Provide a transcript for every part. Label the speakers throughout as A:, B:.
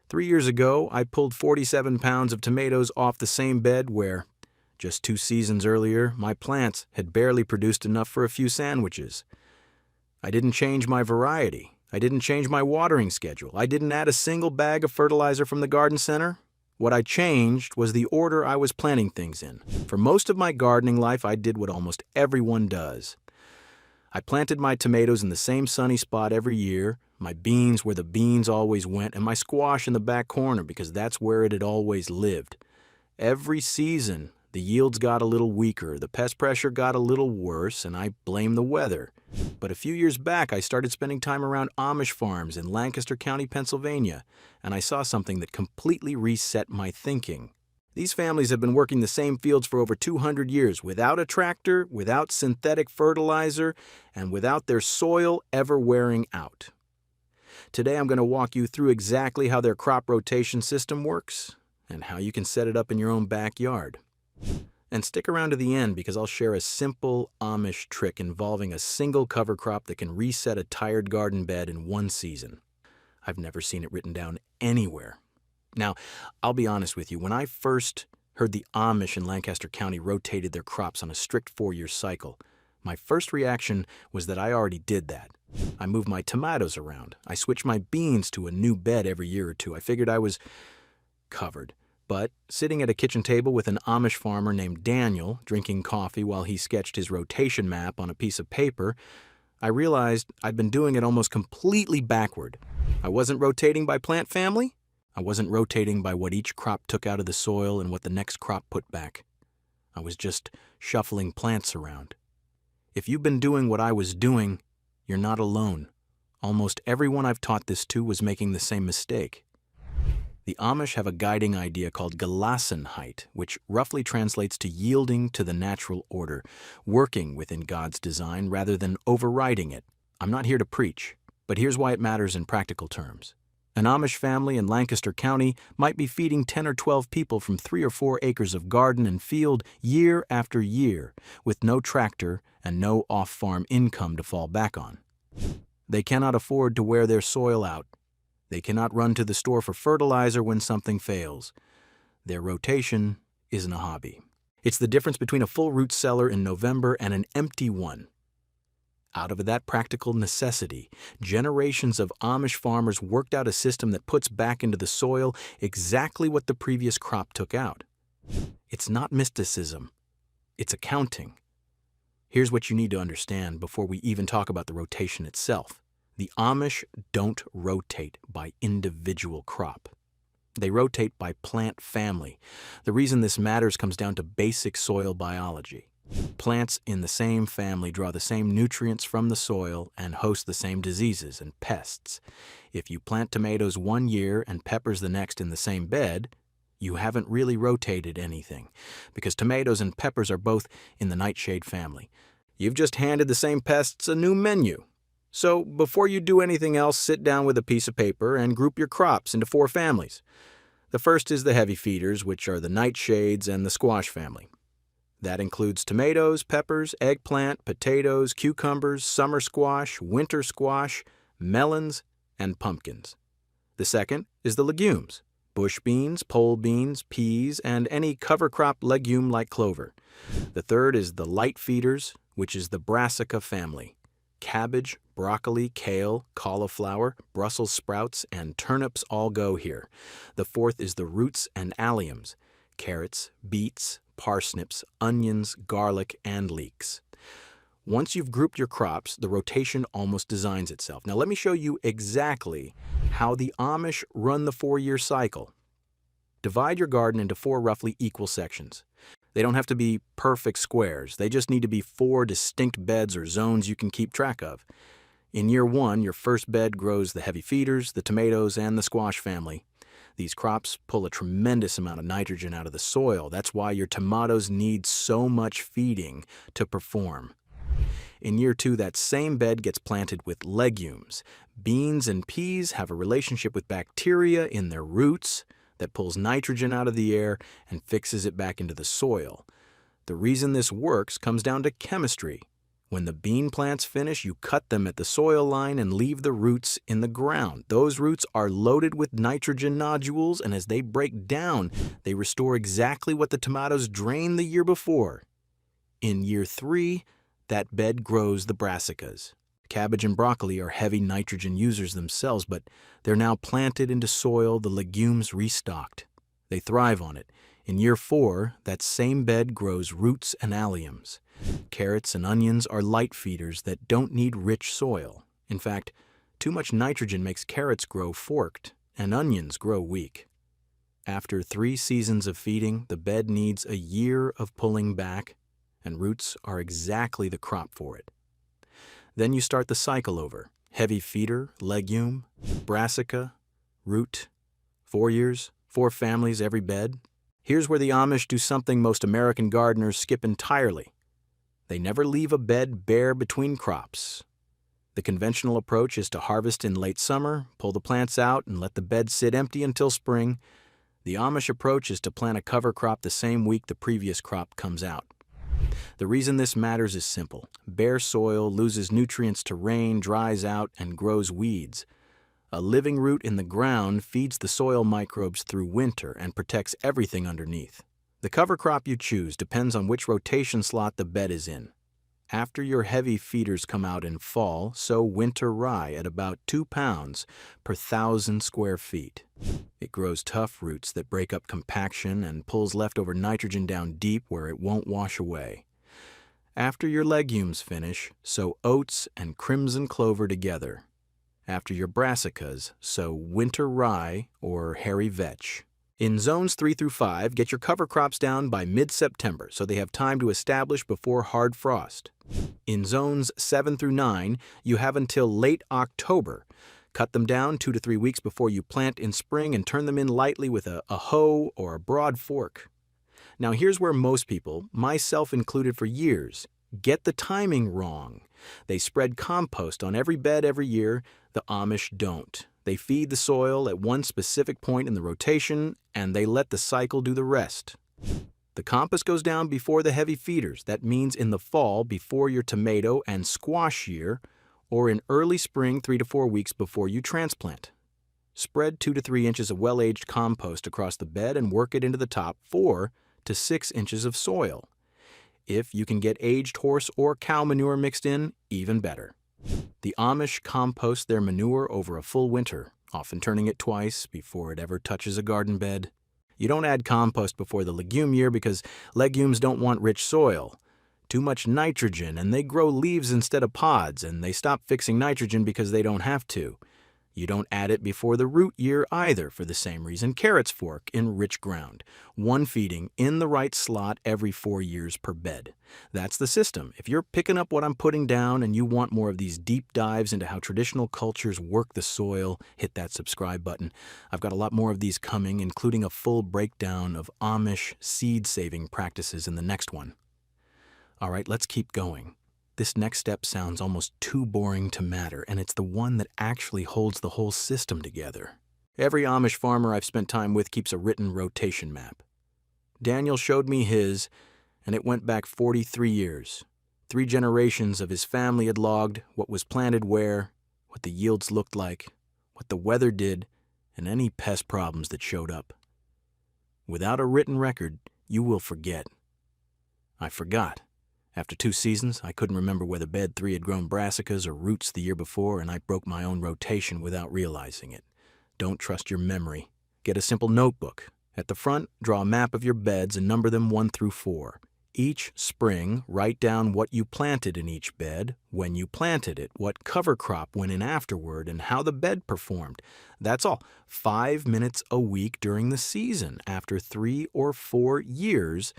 A: 3 years ago, I pulled 47 pounds of tomatoes off the same bed where, just 2 seasons earlier, my plants had barely produced enough for a few sandwiches. I didn't change my variety. I didn't change my watering schedule. I didn't add a single bag of fertilizer from the garden center. What I changed was the order I was planting things in. For most of my gardening life, I did what almost everyone does. I planted my tomatoes in the same sunny spot every year, my beans where the beans always went, and my squash in the back corner because that's where it had always lived. Every season, the yields got a little weaker, the pest pressure got a little worse, and I blamed the weather. But a few years back, I started spending time around Amish farms in Lancaster County, Pennsylvania, and I saw something that completely reset my thinking. These families have been working the same fields for over 200 years without a tractor, without synthetic fertilizer, and without their soil ever wearing out. Today I'm going to walk you through exactly how their crop rotation system works and how you can set it up in your own backyard. And stick around to the end because I'll share a simple Amish trick involving a single cover crop that can reset a tired garden bed in one season. I've never seen it written down anywhere. Now, I'll be honest with you, when I first heard the Amish in Lancaster County rotated their crops on a strict 4-year cycle, my first reaction was that I already did that. I moved my tomatoes around. I switched my beans to a new bed every year or two. I figured I was covered. But sitting at a kitchen table with an Amish farmer named Daniel, drinking coffee while he sketched his rotation map on a piece of paper, I realized I'd been doing it almost completely backward. I wasn't rotating by plant family. I wasn't rotating by what each crop took out of the soil and what the next crop put back. I was just shuffling plants around. If you've been doing what I was doing, you're not alone. Almost everyone I've taught this to was making the same mistake. The Amish have a guiding idea called Gelassenheit, which roughly translates to yielding to the natural order, working within God's design rather than overriding it. I'm not here to preach, but here's why it matters in practical terms. An Amish family in Lancaster County might be feeding 10 or 12 people from 3 or 4 acres of garden and field year after year, with no tractor and no off-farm income to fall back on. They cannot afford to wear their soil out. They cannot run to the store for fertilizer when something fails. Their rotation isn't a hobby. It's the difference between a full root cellar in November and an empty one. Out of that practical necessity, generations of Amish farmers worked out a system that puts back into the soil exactly what the previous crop took out. It's not mysticism. It's accounting. Here's what you need to understand before we even talk about the rotation itself. The Amish don't rotate by individual crop. They rotate by plant family. The reason this matters comes down to basic soil biology. Plants in the same family draw the same nutrients from the soil and host the same diseases and pests. If you plant tomatoes one year and peppers the next in the same bed, you haven't really rotated anything, because tomatoes and peppers are both in the nightshade family. You've just handed the same pests a new menu. So before you do anything else, sit down with a piece of paper and group your crops into 4 families. The first is the heavy feeders, which are the nightshades and the squash family. That includes tomatoes, peppers, eggplant, potatoes, cucumbers, summer squash, winter squash, melons, and pumpkins. The second is the legumes, bush beans, pole beans, peas, and any cover crop legume like clover. The third is the light feeders, which is the brassica family. Cabbage, broccoli, kale, cauliflower, Brussels sprouts, and turnips all go here. The fourth is the roots and alliums, carrots, beets, parsnips, onions, garlic, and leeks. Once you've grouped your crops, the rotation almost designs itself. Now let me show you exactly how the Amish run the 4-year cycle. Divide your garden into 4 roughly equal sections. They don't have to be perfect squares. They just need to be 4 distinct beds or zones you can keep track of. In year 1, your first bed grows the heavy feeders, the tomatoes, and the squash family. These crops pull a tremendous amount of nitrogen out of the soil. That's why your tomatoes need so much feeding to perform. In year 2, that same bed gets planted with legumes. Beans and peas have a relationship with bacteria in their roots that pulls nitrogen out of the air and fixes it back into the soil. The reason this works comes down to chemistry. When the bean plants finish, you cut them at the soil line and leave the roots in the ground. Those roots are loaded with nitrogen nodules, and as they break down, they restore exactly what the tomatoes drained the year before. In year 3, that bed grows the brassicas. Cabbage and broccoli are heavy nitrogen users themselves, but they're now planted into soil the legumes restocked. They thrive on it. In year 4, that same bed grows roots and alliums. Carrots and onions are light feeders that don't need rich soil. In fact, too much nitrogen makes carrots grow forked and onions grow weak. After 3 seasons of feeding, the bed needs a year of pulling back, and roots are exactly the crop for it. Then you start the cycle over. Heavy feeder, legume, brassica, root. 4 years, 4 families every bed. Here's where the Amish do something most American gardeners skip entirely. They never leave a bed bare between crops. The conventional approach is to harvest in late summer, pull the plants out, and let the bed sit empty until spring. The Amish approach is to plant a cover crop the same week the previous crop comes out. The reason this matters is simple. Bare soil loses nutrients to rain, dries out, and grows weeds. A living root in the ground feeds the soil microbes through winter and protects everything underneath. The cover crop you choose depends on which rotation slot the bed is in. After your heavy feeders come out in fall, sow winter rye at about 2 pounds per 1,000 square feet. It grows tough roots that break up compaction and pulls leftover nitrogen down deep where it won't wash away. After your legumes finish, sow oats and crimson clover together. After your brassicas, sow winter rye or hairy vetch. In zones 3 through 5, get your cover crops down by mid-September so they have time to establish before hard frost. In zones 7 through 9, you have until late October. Cut them down 2 to 3 weeks before you plant in spring and turn them in lightly with a hoe or a broad fork. Now here's where most people, myself included for years, get the timing wrong. They spread compost on every bed every year. The Amish don't. They feed the soil at one specific point in the rotation, and they let the cycle do the rest. The compost goes down before the heavy feeders. That means in the fall before your tomato and squash year, or in early spring 3 to 4 weeks before you transplant. Spread 2 to 3 inches of well-aged compost across the bed and work it into the top 4 to 6 inches of soil. If you can get aged horse or cow manure mixed in, even better. The Amish compost their manure over a full winter, often turning it twice before it ever touches a garden bed. You don't add compost before the legume year because legumes don't want rich soil. Too much nitrogen, and they grow leaves instead of pods, and they stop fixing nitrogen because they don't have to. You don't add it before the root year either for the same reason carrots fork in rich ground. One feeding in the right slot every 4 years per bed. That's the system. If you're picking up what I'm putting down and you want more of these deep dives into how traditional cultures work the soil, hit that subscribe button. I've got a lot more of these coming, including a full breakdown of Amish seed-saving practices in the next one. All right, let's keep going. This next step sounds almost too boring to matter, and it's the one that actually holds the whole system together. Every Amish farmer I've spent time with keeps a written rotation map. Daniel showed me his, and it went back 43 years. 3 generations of his family had logged what was planted where, what the yields looked like, what the weather did, and any pest problems that showed up. Without a written record, you will forget. I forgot. After 2 seasons, I couldn't remember whether bed 3 had grown brassicas or roots the year before, and I broke my own rotation without realizing it. Don't trust your memory. Get a simple notebook. At the front, draw a map of your beds and number them 1 through 4. Each spring, write down what you planted in each bed, when you planted it, what cover crop went in afterward, and how the bed performed. That's all. 5 minutes a week during the season. After 3 or 4 years,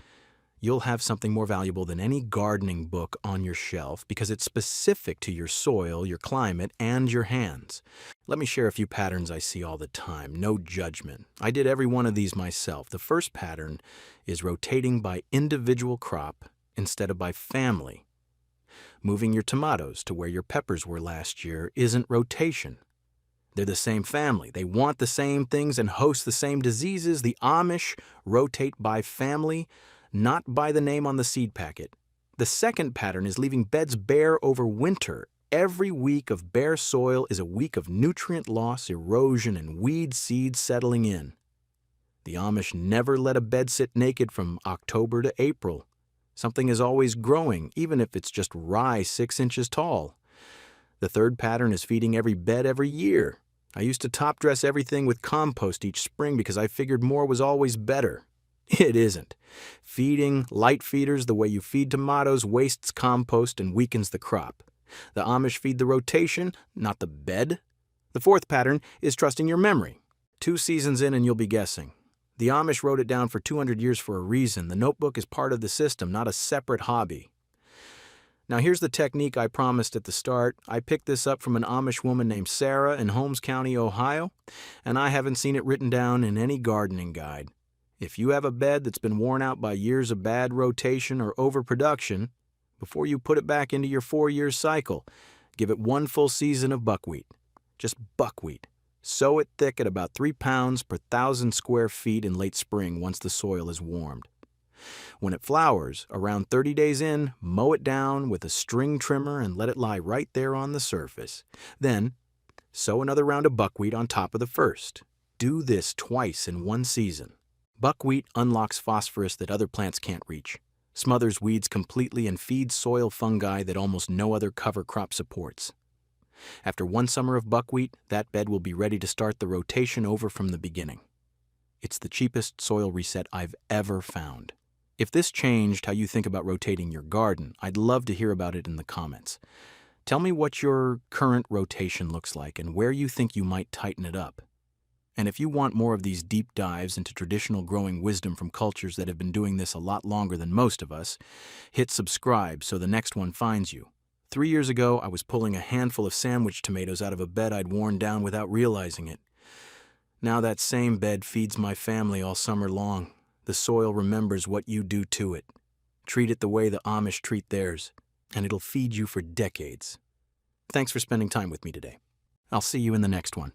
A: you'll have something more valuable than any gardening book on your shelf because it's specific to your soil, your climate, and your hands. Let me share a few patterns I see all the time. No judgment. I did every one of these myself. The first pattern is rotating by individual crop instead of by family. Moving your tomatoes to where your peppers were last year isn't rotation. They're the same family. They want the same things and host the same diseases. The Amish rotate by family, not by the name on the seed packet. The second pattern is leaving beds bare over winter. Every week of bare soil is a week of nutrient loss, erosion, and weed seeds settling in. The Amish never let a bed sit naked from October to April. Something is always growing, even if it's just rye 6 inches tall. The third pattern is feeding every bed every year. I used to top dress everything with compost each spring because I figured more was always better. It isn't. Feeding light feeders the way you feed tomatoes wastes compost and weakens the crop. The Amish feed the rotation, not the bed. The fourth pattern is trusting your memory. 2 seasons in and you'll be guessing. The Amish wrote it down for 200 years for a reason. The notebook is part of the system, not a separate hobby. Now here's the technique I promised at the start. I picked this up from an Amish woman named Sarah in Holmes County, Ohio, and I haven't seen it written down in any gardening guide. If you have a bed that's been worn out by years of bad rotation or overproduction, before you put it back into your 4-year cycle, give it 1 full season of buckwheat. Just buckwheat. Sow it thick at about 3 pounds per 1,000 square feet in late spring once the soil is warmed. When it flowers, around 30 days in, mow it down with a string trimmer and let it lie right there on the surface. Then, sow another round of buckwheat on top of the first. Do this twice in 1 season. Buckwheat unlocks phosphorus that other plants can't reach, smothers weeds completely, and feeds soil fungi that almost no other cover crop supports. After 1 summer of buckwheat, that bed will be ready to start the rotation over from the beginning. It's the cheapest soil reset I've ever found. If this changed how you think about rotating your garden, I'd love to hear about it in the comments. Tell me what your current rotation looks like and where you think you might tighten it up. And if you want more of these deep dives into traditional growing wisdom from cultures that have been doing this a lot longer than most of us, hit subscribe so the next one finds you. 3 years ago, I was pulling a handful of sandwich tomatoes out of a bed I'd worn down without realizing it. Now that same bed feeds my family all summer long. The soil remembers what you do to it. Treat it the way the Amish treat theirs, and it'll feed you for decades. Thanks for spending time with me today. I'll see you in the next one.